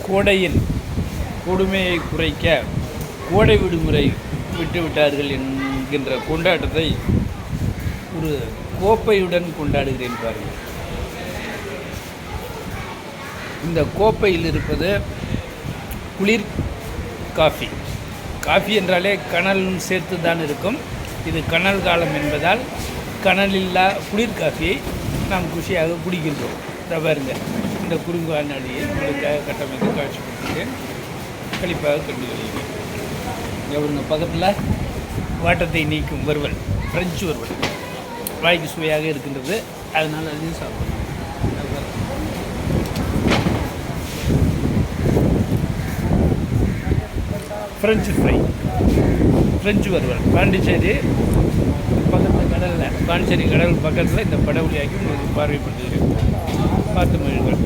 கோடையின் கொடுமையை குறைக்க கோடை விடுமுறை விட்டுவிட்டார்கள் என்கின்ற கொண்டாட்டத்தை ஒரு கோப்பையுடன் கொண்டாடுகிறேன் பாருங்கள். இந்த கோப்பையில் இருப்பது குளிர் காஃபி. காஃபி என்றாலே கனலும் சேர்த்து தான் இருக்கும். இது கனல் காலம் என்பதால் கனலில்லா குளிர் காஃபியை நாம் குஷியாக குடிக்கின்றோம். இதை பாருங்க, இந்த குறுங்கானடியை உங்களுக்காக கட்டமைத்து காட்சி கொடுத்துருக்கேன். கழிப்பாக கண்டு வருகிறேன். எவ்வளோ பக்கத்தில் வாட்டத்தை நீக்கும் வறுவல், ஃப்ரெஞ்சு வறுவல் வாய்க்கு சுவையாக இருக்கின்றது. அதனால் அதையும் சாப்பிடணும். ஃப்ரெஞ்சு ஃப்ரை, ஃப்ரெஞ்சு வறுவல், பாண்டிச்சேரி பக்கத்தில் கடலில், பாண்டிச்சேரி கடல் பக்கத்தில் இந்த படவுளியாக்கி உங்களுக்கு பார்வைப்படுத்துகிறேன். பார்த்து மொழிகள்.